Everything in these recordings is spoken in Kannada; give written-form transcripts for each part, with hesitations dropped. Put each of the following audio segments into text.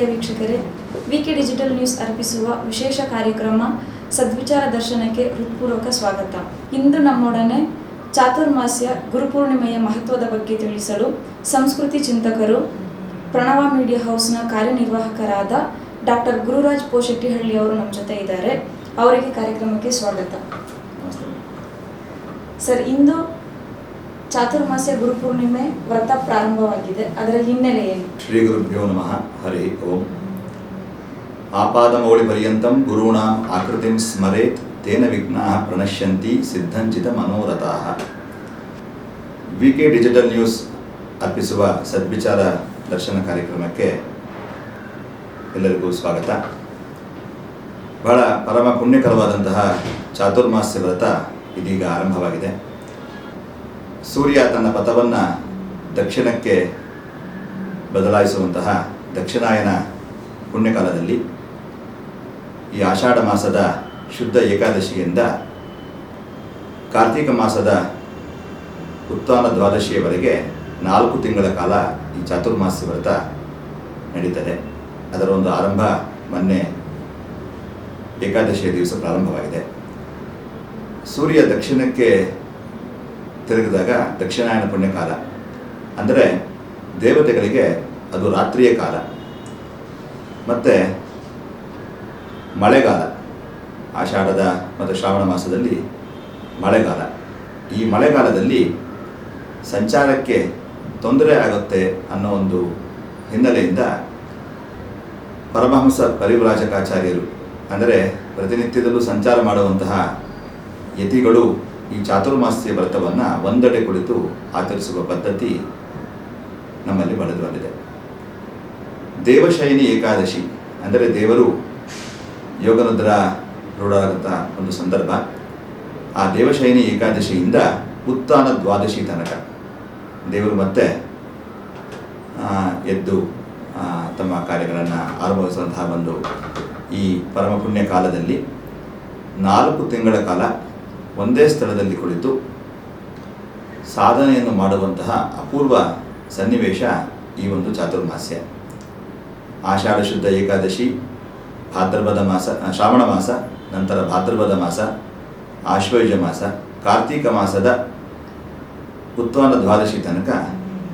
ವೀಕ್ಷಕರೇ, ವಿಕೆ ಡಿಜಿಟಲ್ ನ್ಯೂಸ್ ಅರ್ಪಿಸುವ ವಿಶೇಷ ಕಾರ್ಯಕ್ರಮ ಸದ್ವಿಚಾರ ದರ್ಶನಕ್ಕೆ ಹೃತ್ಪೂರ್ವಕ ಸ್ವಾಗತ. ಇಂದು ನಮ್ಮೊಡನೆ ಚಾತುರ್ಮಾಸ್ಯ ಗುರುಪೂರ್ಣಿಮೆಯ ಮಹತ್ವದ ಬಗ್ಗೆ ತಿಳಿಸಲು ಸಂಸ್ಕೃತಿ ಚಿಂತಕರು, ಪ್ರಣವ ಮೀಡಿಯಾ ಹೌಸ್ನ ಕಾರ್ಯನಿರ್ವಾಹಕರಾದ ಡಾಕ್ಟರ್ ಗುರುರಾಜ್ ಪೋಶೆಟ್ಟಿಹಳ್ಳಿ ಅವರು ನಮ್ಮ ಜೊತೆ ಇದ್ದಾರೆ. ಅವರಿಗೆ ಕಾರ್ಯಕ್ರಮಕ್ಕೆ ಸ್ವಾಗತ. ಸರ್, ಇಂದು ಚಾತುರ್ಮಾಸ್ಯ ಗುರುಪೂರ್ಣಿಮೆ ವ್ರತ ಪ್ರಾರಂಭವಾಗಿದೆ. ಅದರ ಹಿನ್ನೆಲೆ ಏನು? ಶ್ರೀ ಗುರುಭ್ಯೋ ನಮಃ. ಹರಿ ಓಂ. ಆಪಾದಮೌಳಿ ಪರ್ಯಂತಂ ಗುರುಣಾಂ ಆಕೃತಿಂ ಸ್ಮರೇತ್ ತೇನ ವಿಘ್ನಾಃ ಪ್ರಣಶ್ಯಂತಿ ಸಿದ್ಧಂಚಿತ ಮನೋರಥಾಃ. ವಿಕೆ ಡಿಜಿಟಲ್ ನ್ಯೂಸ್ ಅರ್ಪಿಸುವ ಸದ್ವಿಚಾರ ದರ್ಶನ ಕಾರ್ಯಕ್ರಮಕ್ಕೆ ಎಲ್ಲರಿಗೂ ಸ್ವಾಗತ. ಬಹಳ ಪರಮ ಪುಣ್ಯಕರವಾದಂತಹ ಚಾತುರ್ಮಾಸ್ಯ ವ್ರತ ಇದೀಗ ಆರಂಭವಾಗಿದೆ. ಸೂರ್ಯ ತನ್ನ ಪಥವನ್ನು ದಕ್ಷಿಣಕ್ಕೆ ಬದಲಾಯಿಸುವಂತಹ ದಕ್ಷಿಣಾಯನ ಪುಣ್ಯಕಾಲದಲ್ಲಿ ಈ ಆಷಾಢ ಮಾಸದ ಶುದ್ಧ ಏಕಾದಶಿಯಿಂದ ಕಾರ್ತಿಕ ಮಾಸದ ಉತ್ಥಾನ ದ್ವಾದಶಿಯವರೆಗೆ 4 ತಿಂಗಳ ಕಾಲ ಈ ಚಾತುರ್ಮಾಸ್ಯ ವ್ರತ ನಡೀತದೆ. ಅದರ ಒಂದು ಆರಂಭ ಮೊನ್ನೆ ಏಕಾದಶಿಯ ದಿವಸ ಪ್ರಾರಂಭವಾಗಿದೆ. ಸೂರ್ಯ ದಕ್ಷಿಣಕ್ಕೆ ತಿರುಗಿದಾಗ ದಕ್ಷಿಣಾಯನ ಪುಣ್ಯಕಾಲ, ಅಂದರೆ ದೇವತೆಗಳಿಗೆ ಅದು ರಾತ್ರಿಯ ಕಾಲ. ಮತ್ತು ಮಳೆಗಾಲ, ಆಷಾಢದ ಮತ್ತು ಶ್ರಾವಣ ಮಾಸದಲ್ಲಿ ಮಳೆಗಾಲ. ಈ ಮಳೆಗಾಲದಲ್ಲಿ ಸಂಚಾರಕ್ಕೆ ತೊಂದರೆ ಆಗುತ್ತೆ ಅನ್ನೋ ಒಂದು ಹಿನ್ನೆಲೆಯಿಂದ ಪರಮಹಂಸ ಪರಿವ್ರಾಜಕಾಚಾರ್ಯರು, ಅಂದರೆ ಪ್ರತಿನಿತ್ಯದಲ್ಲೂ ಸಂಚಾರ ಮಾಡುವಂತಹ ಯತಿಗಳು ಈ ಚಾತುರ್ಮಾಸ್ಯ ವ್ರತವನ್ನು ಒಂದೆಡೆ ಕುಳಿತು ಆಚರಿಸುವ ಪದ್ಧತಿ ನಮ್ಮಲ್ಲಿ ಬೆಳೆದು ಬಂದಿದೆ. ದೇವಶಯನಿ ಏಕಾದಶಿ ಅಂದರೆ ದೇವರು ಯೋಗನಿದ್ರ ರೂಢರಾದಂಥ ಒಂದು ಸಂದರ್ಭ. ಆ ದೇವಶಯನಿ ಏಕಾದಶಿಯಿಂದ ಉತ್ಥಾನ ದ್ವಾದಶಿ ತನಕ ದೇವರು ಮತ್ತೆ ಎದ್ದು ತಮ್ಮ ಕಾರ್ಯಗಳನ್ನು ಆರಂಭಿಸುವಂತಹ ಒಂದು ಈ ಪರಮ ಪುಣ್ಯ ಕಾಲದಲ್ಲಿ 4 ತಿಂಗಳ ಕಾಲ ಒಂದೇ ಸ್ಥಳದಲ್ಲಿ ಕುಳಿತು ಸಾಧನೆಯನ್ನು ಮಾಡುವಂತಹ ಅಪೂರ್ವ ಸನ್ನಿವೇಶ ಈ ಒಂದು ಚಾತುರ್ಮಾಸ್ಯ. ಆಷಾಢ ಶುದ್ಧ ಏಕಾದಶಿ, ಭಾದ್ರಪದ ಮಾಸ, ಶ್ರಾವಣ ಮಾಸ, ನಂತರ ಭಾದ್ರಪದ ಮಾಸ, ಆಶ್ವಯುಜ ಮಾಸ, ಕಾರ್ತಿಕ ಮಾಸದ ಉತ್ಥಾನ ದ್ವಾದಶಿ ತನಕ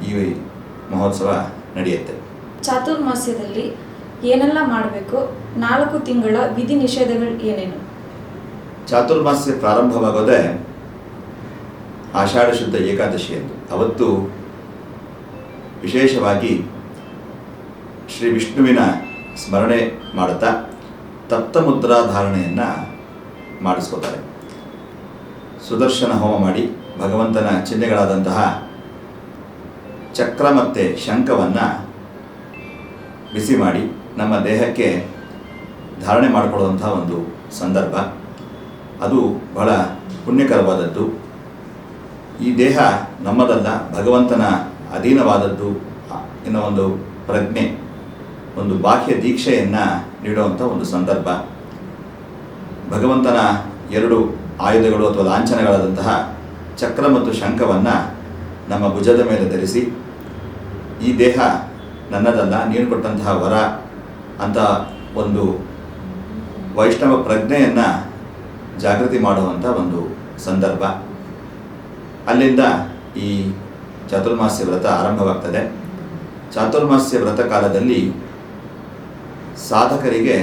ಈ ಮಹೋತ್ಸವ ನಡೆಯುತ್ತೆ. ಚಾತುರ್ಮಾಸ್ಯದಲ್ಲಿ ಏನೆಲ್ಲ ಮಾಡಬೇಕು? 4 ತಿಂಗಳ ವಿಧಿ ನಿಷೇಧಗಳು ಏನೇನು? ಚಾತುರ್ಮಾಸ್ಯ ಪ್ರಾರಂಭವಾಗೋದೇ ಆಷಾಢ ಶುದ್ಧ ಏಕಾದಶಿ ಎಂದು. ಅವತ್ತು ವಿಶೇಷವಾಗಿ ಶ್ರೀ ವಿಷ್ಣುವಿನ ಸ್ಮರಣೆ ಮಾಡುತ್ತಾ ತಪ್ತ ಮುದ್ರಾ ಧಾರಣೆಯನ್ನು ಮಾಡಿಸ್ಕೋತಾರೆ. ಸುದರ್ಶನ ಹೋಮ ಮಾಡಿ ಭಗವಂತನ ಚಿಹ್ನೆಗಳಾದಂತಹ ಚಕ್ರ ಮತ್ತು ಶಂಖವನ್ನು ಬಿಸಿ ಮಾಡಿ ನಮ್ಮ ದೇಹಕ್ಕೆ ಧಾರಣೆ ಮಾಡಿಕೊಳ್ಳುವಂತಹ ಒಂದು ಸಂದರ್ಭ. ಅದು ಬಹಳ ಪುಣ್ಯಕರವಾದದ್ದು. ಈ ದೇಹ ನಮ್ಮದಲ್ಲ, ಭಗವಂತನ ಅಧೀನವಾದದ್ದು ಎನ್ನುವ ಒಂದು ಪ್ರಜ್ಞೆ, ಒಂದು ಬಾಹ್ಯ ದೀಕ್ಷೆಯನ್ನು ನೀಡುವಂಥ ಒಂದು ಸಂದರ್ಭ. ಭಗವಂತನ 2 ಆಯುಧಗಳು ಅಥವಾ ಲಾಂಛನಗಳಾದಂತಹ ಚಕ್ರ ಮತ್ತು ಶಂಖವನ್ನು ನಮ್ಮ ಭುಜದ ಮೇಲೆ ಧರಿಸಿ, ಈ ದೇಹ ನನ್ನದಲ್ಲ, ನೀನು ಕೊಟ್ಟಂತಹ ವರ ಅಂತ ಒಂದು ವೈಷ್ಣವ ಪ್ರಜ್ಞೆಯನ್ನು ಜಾಗೃತಿ ಮಾಡುವಂಥ ಒಂದು ಸಂದರ್ಭ. ಅಲ್ಲಿಂದ ಈ ಚಾತುರ್ಮಾಸ್ಯ ವ್ರತ ಆರಂಭವಾಗ್ತದೆ. ಚಾತುರ್ಮಾಸ್ಯ ವ್ರತ ಕಾಲದಲ್ಲಿ ಸಾಧಕರಿಗೆ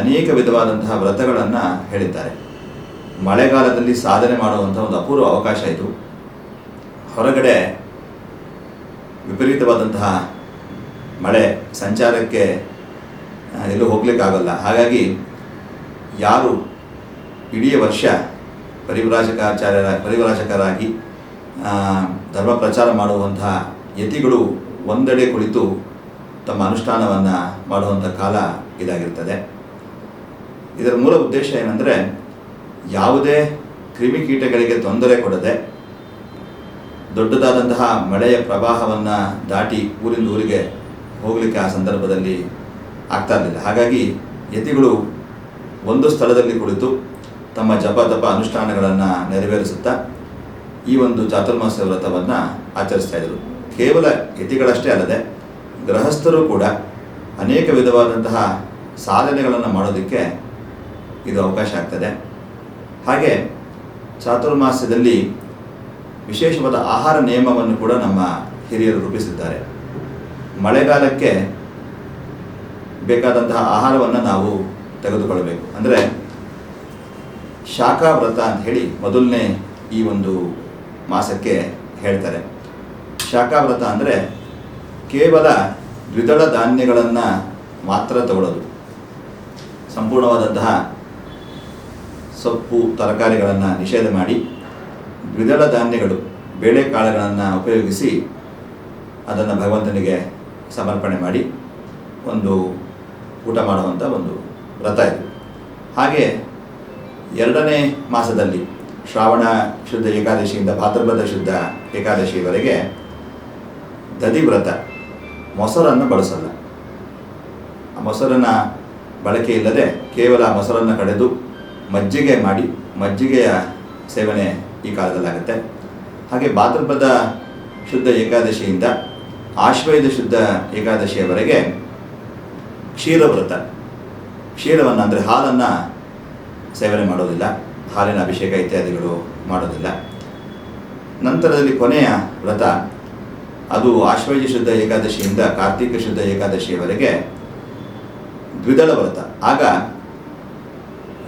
ಅನೇಕ ವಿಧವಾದಂತಹ ವ್ರತಗಳನ್ನು ಹೇಳಿದ್ದಾರೆ. ಮಳೆಗಾಲದಲ್ಲಿ ಸಾಧನೆ ಮಾಡುವಂಥ ಒಂದು ಅಪೂರ್ವ ಅವಕಾಶ ಇದು. ಹೊರಗಡೆ ವಿಪರೀತವಾದಂತಹ ಮಳೆ, ಸಂಚಾರಕ್ಕೆ ಎಲ್ಲೂ ಹೋಗ್ಲಿಕ್ಕಾಗಲ್ಲ. ಹಾಗಾಗಿ ಯಾರು ಇಡೀ ವರ್ಷ ಪರಿವ್ರಾಜಕರಾಗಿ ಧರ್ಮ ಪ್ರಚಾರ ಮಾಡುವಂತಹ ಯತಿಗಳು ಒಂದೆಡೆ ಕುಳಿತು ತಮ್ಮ ಅನುಷ್ಠಾನವನ್ನು ಮಾಡುವಂಥ ಕಾಲ ಇದಾಗಿರ್ತದೆ. ಇದರ ಮೂಲ ಉದ್ದೇಶ ಏನಂದರೆ, ಯಾವುದೇ ಕ್ರಿಮಿಕೀಟಗಳಿಗೆ ತೊಂದರೆ ಕೊಡದೆ ದೊಡ್ಡದಾದಂತಹ ಮಳೆಯ ಪ್ರವಾಹವನ್ನು ದಾಟಿ ಊರಿಂದ ಊರಿಗೆ ಹೋಗಲಿಕ್ಕೆ ಆ ಸಂದರ್ಭದಲ್ಲಿ ಆಗ್ತಾ ಇರಲಿಲ್ಲ. ಹಾಗಾಗಿ ಯತಿಗಳು ಒಂದು ಸ್ಥಳದಲ್ಲಿ ಕುಳಿತು ತಮ್ಮ ಜಪ ತಪ ಅನುಷ್ಠಾನಗಳನ್ನು ನೆರವೇರಿಸುತ್ತಾ ಈ ಒಂದು ಚಾತುರ್ಮಾಸ್ಯ ವ್ರತವನ್ನು ಆಚರಿಸ್ತಾ ಇದ್ದರು. ಕೇವಲ ಯತಿಗಳಷ್ಟೇ ಅಲ್ಲದೆ ಗೃಹಸ್ಥರು ಕೂಡ ಅನೇಕ ವಿಧವಾದಂತಹ ಸಾಧನೆಗಳನ್ನು ಮಾಡೋದಕ್ಕೆ ಇದು ಅವಕಾಶ ಆಗ್ತದೆ. ಹಾಗೆ ಚಾತುರ್ಮಾಸ್ಯದಲ್ಲಿ ವಿಶೇಷವಾದ ಆಹಾರ ನಿಯಮವನ್ನು ಕೂಡ ನಮ್ಮ ಹಿರಿಯರು ರೂಪಿಸಿದ್ದಾರೆ. ಮಳೆಗಾಲಕ್ಕೆ ಬೇಕಾದಂತಹ ಆಹಾರವನ್ನು ನಾವು ತೆಗೆದುಕೊಳ್ಳಬೇಕು. ಅಂದರೆ ಶಾಖಾವ್ರತ ಅಂತ ಹೇಳಿ ಮೊದಲನೇ ಈ ಒಂದು ಮಾಸಕ್ಕೆ ಹೇಳ್ತಾರೆ. ಶಾಖಾವ್ರತ ಅಂದರೆ ಕೇವಲ ದ್ವಿದಳ ಧಾನ್ಯಗಳನ್ನು ಮಾತ್ರ ತಗೊಳ್ಳೋದು, ಸಂಪೂರ್ಣವಾದಂತಹ ಸೊಪ್ಪು ತರಕಾರಿಗಳನ್ನು ನಿಷೇಧ ಮಾಡಿ ದ್ವಿದಳ ಧಾನ್ಯಗಳು ಬೇಳೆಕಾಳುಗಳನ್ನು ಉಪಯೋಗಿಸಿ ಅದನ್ನು ಭಗವಂತನಿಗೆ ಸಮರ್ಪಣೆ ಮಾಡಿ ಒಂದು ಊಟ ಮಾಡುವಂಥ ಒಂದು ವ್ರತ ಇದು. ಹಾಗೆ ಎರಡನೇ ಮಾಸದಲ್ಲಿ ಶ್ರಾವಣ ಶುದ್ಧ ಏಕಾದಶಿಯಿಂದ ಭಾದ್ರಪದ ಶುದ್ಧ ಏಕಾದಶಿವರೆಗೆ ದಧಿವ್ರತ, ಮೊಸರನ್ನು ಬಳಸಲ್ಲ. ಆ ಮೊಸರನ್ನು ಬಳಕೆ ಇಲ್ಲದೆ ಕೇವಲ ಮೊಸರನ್ನು ಕಡೆದು ಮಜ್ಜಿಗೆ ಮಾಡಿ ಮಜ್ಜಿಗೆಯ ಸೇವನೆ ಈ ಕಾಲದಲ್ಲಾಗುತ್ತೆ. ಹಾಗೆ ಭಾದ್ರಪದ ಶುದ್ಧ ಏಕಾದಶಿಯಿಂದ ಆಶ್ವಯುಜ ಶುದ್ಧ ಏಕಾದಶಿಯವರೆಗೆ ಕ್ಷೀರವ್ರತ, ಕ್ಷೀರವನ್ನು ಅಂದರೆ ಹಾಲನ್ನು ಸೇವನೆ ಮಾಡೋದಿಲ್ಲ, ಹಾಲಿನ ಅಭಿಷೇಕ ಇತ್ಯಾದಿಗಳು ಮಾಡೋದಿಲ್ಲ. ನಂತರದಲ್ಲಿ ಕೊನೆಯ ವ್ರತ ಅದು ಆಶ್ವಯುಜ ಶುದ್ಧ ಏಕಾದಶಿಯಿಂದ ಕಾರ್ತಿಕ ಶುದ್ಧ ಏಕಾದಶಿಯವರೆಗೆ ದ್ವಿದಳ ವ್ರತ. ಆಗ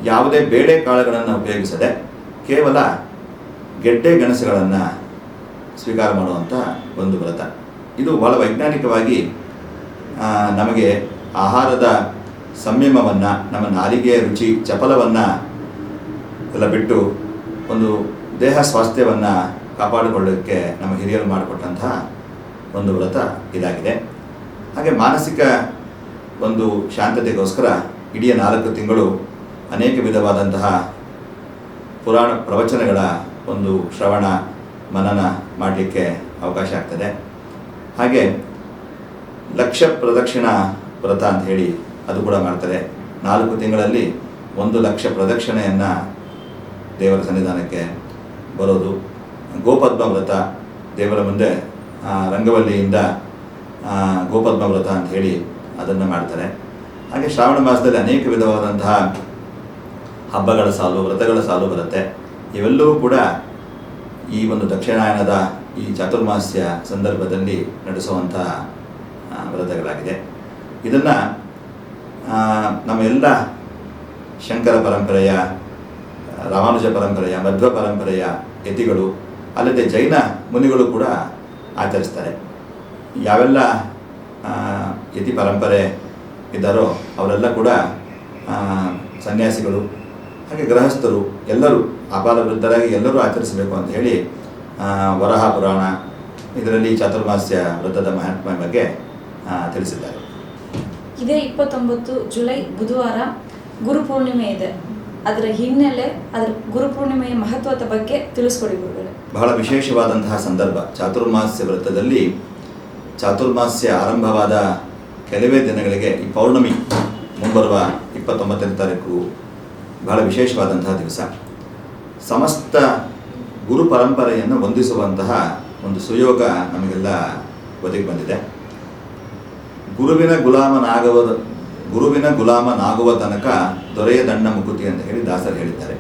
ಯಾವುದೇ ಬೇಳೆಕಾಳುಗಳನ್ನು ಉಪಯೋಗಿಸದೆ ಕೇವಲ ಗೆಡ್ಡೆ ಗೆಣಸುಗಳನ್ನು ಸ್ವೀಕಾರ ಮಾಡುವಂಥ ಒಂದು ವ್ರತ. ಇದು ಬಹಳ ವೈಜ್ಞಾನಿಕವಾಗಿ ನಮಗೆ ಆಹಾರದ ಸಂಯಮವನ್ನು, ನಮ್ಮ ನಾಲಿಗೆಯ ರುಚಿ ಚಪಲವನ್ನು ಎಲ್ಲ ಬಿಟ್ಟು ಒಂದು ದೇಹ ಸ್ವಾಸ್ಥ್ಯವನ್ನು ಕಾಪಾಡಿಕೊಳ್ಳೋಕ್ಕೆ ನಮ್ಮ ಹಿರಿಯರು ಮಾಡಿಕೊಟ್ಟಂತಹ ಒಂದು ವ್ರತ ಇದಾಗಿದೆ. ಹಾಗೆ ಮಾನಸಿಕ ಒಂದು ಶಾಂತತೆಗೋಸ್ಕರ ಇಡೀ 4 ತಿಂಗಳು ಅನೇಕ ವಿಧವಾದಂತಹ ಪುರಾಣ ಪ್ರವಚನಗಳ ಒಂದು ಶ್ರವಣ ಮನನ ಮಾಡಲಿಕ್ಕೆ ಅವಕಾಶ ಆಗ್ತದೆ. ಹಾಗೆ ಲಕ್ಷ ಪ್ರದಕ್ಷಿಣ ವ್ರತ ಅಂತ ಹೇಳಿ ಅದು ಕೂಡ ಮಾಡ್ತಾರೆ. 4 ತಿಂಗಳಲ್ಲಿ 1 ಲಕ್ಷ ಪ್ರದಕ್ಷಿಣೆಯನ್ನು ದೇವರ ಸನ್ನಿಧಾನಕ್ಕೆ ಬರೋದು. ಗೋಪದ್ಮ ವ್ರತ, ದೇವರ ಮುಂದೆ ರಂಗವಲ್ಲಿಯಿಂದ ಗೋಪದ್ಮ ವ್ರತ ಅಂತ ಹೇಳಿ ಅದನ್ನು ಮಾಡ್ತಾರೆ. ಹಾಗೆ ಶ್ರಾವಣ ಮಾಸದಲ್ಲಿ ಅನೇಕ ವಿಧವಾದಂತಹ ಹಬ್ಬಗಳ ಸಾಲು, ವ್ರತಗಳ ಸಾಲು ಬರುತ್ತೆ. ಇವೆಲ್ಲವೂ ಕೂಡ ಈ ಒಂದು ದಕ್ಷಿಣಾಯನದ ಈ ಚಾತುರ್ಮಾಸ್ಯ ಸಂದರ್ಭದಲ್ಲಿ ನಡೆಸುವಂತಹ ವ್ರತಗಳಾಗಿದೆ. ಇದನ್ನು ನಮ್ಮ ಎಲ್ಲ ಶಂಕರ ಪರಂಪರೆಯ, ರಾಮಾನುಜ ಪರಂಪರೆಯ, ಮಧ್ವ ಪರಂಪರೆಯ ಯತಿಗಳು ಅಲ್ಲದೆ ಜೈನ ಮುನಿಗಳು ಕೂಡ ಆಚರಿಸ್ತಾರೆ. ಯಾವೆಲ್ಲ ಯತಿ ಪರಂಪರೆ ಇದ್ದಾರೋ ಅವರೆಲ್ಲ ಕೂಡ ಸನ್ಯಾಸಿಗಳು ಹಾಗೆ ಗೃಹಸ್ಥರು ಎಲ್ಲರೂ ಅಪಾರವೃದ್ಧರಾಗಿ ಎಲ್ಲರೂ ಆಚರಿಸಬೇಕು ಅಂತ ಹೇಳಿ ವರಾಹ ಪುರಾಣ ಇದರಲ್ಲಿ ಚಾತುರ್ಮಾಸ್ಯ ವ್ರತದ ಮಹಾತ್ಮೆ ಬಗ್ಗೆ ತಿಳಿಸಿದ್ದಾರೆ. ಇದೇ 29 ಜುಲೈ ಬುಧವಾರ ಗುರುಪೂರ್ಣಿಮೆ ಇದೆ. ಅದರ ಹಿನ್ನೆಲೆ, ಅದರ ಗುರುಪೂರ್ಣಿಮೆಯ ಮಹತ್ವದ ಬಗ್ಗೆ ತಿಳಿಸ್ಕೊಡಿ ಗುರುಗಳೇ. ಬಹಳ ವಿಶೇಷವಾದಂತಹ ಸಂದರ್ಭ ಚಾತುರ್ಮಾಸ್ಯ ವ್ರತದಲ್ಲಿ. ಚಾತುರ್ಮಾಸ್ಯ ಆರಂಭವಾದ ಕೆಲವೇ ದಿನಗಳಿಗೆ ಈ ಪೌರ್ಣಮಿ ಮುಂಬರುವ 29ನೇ ತಾರೀಕು ಬಹಳ ವಿಶೇಷವಾದಂತಹ ದಿವಸ. ಸಮಸ್ತ ಗುರು ಪರಂಪರೆಯನ್ನು ವಂದಿಸುವಂತಹ ಒಂದು ಸುಯೋಗ ನಮಗೆಲ್ಲ ಒದಗಿ ಬಂದಿದೆ. ಗುರುವಿನ ಗುಲಾಮನಾಗುವ ತನಕ ದೊರೆಯ ದಂಡ ಮುಕುತಿ ಅಂತ ಹೇಳಿ ದಾಸರು ಹೇಳಿದ್ದಾರೆ.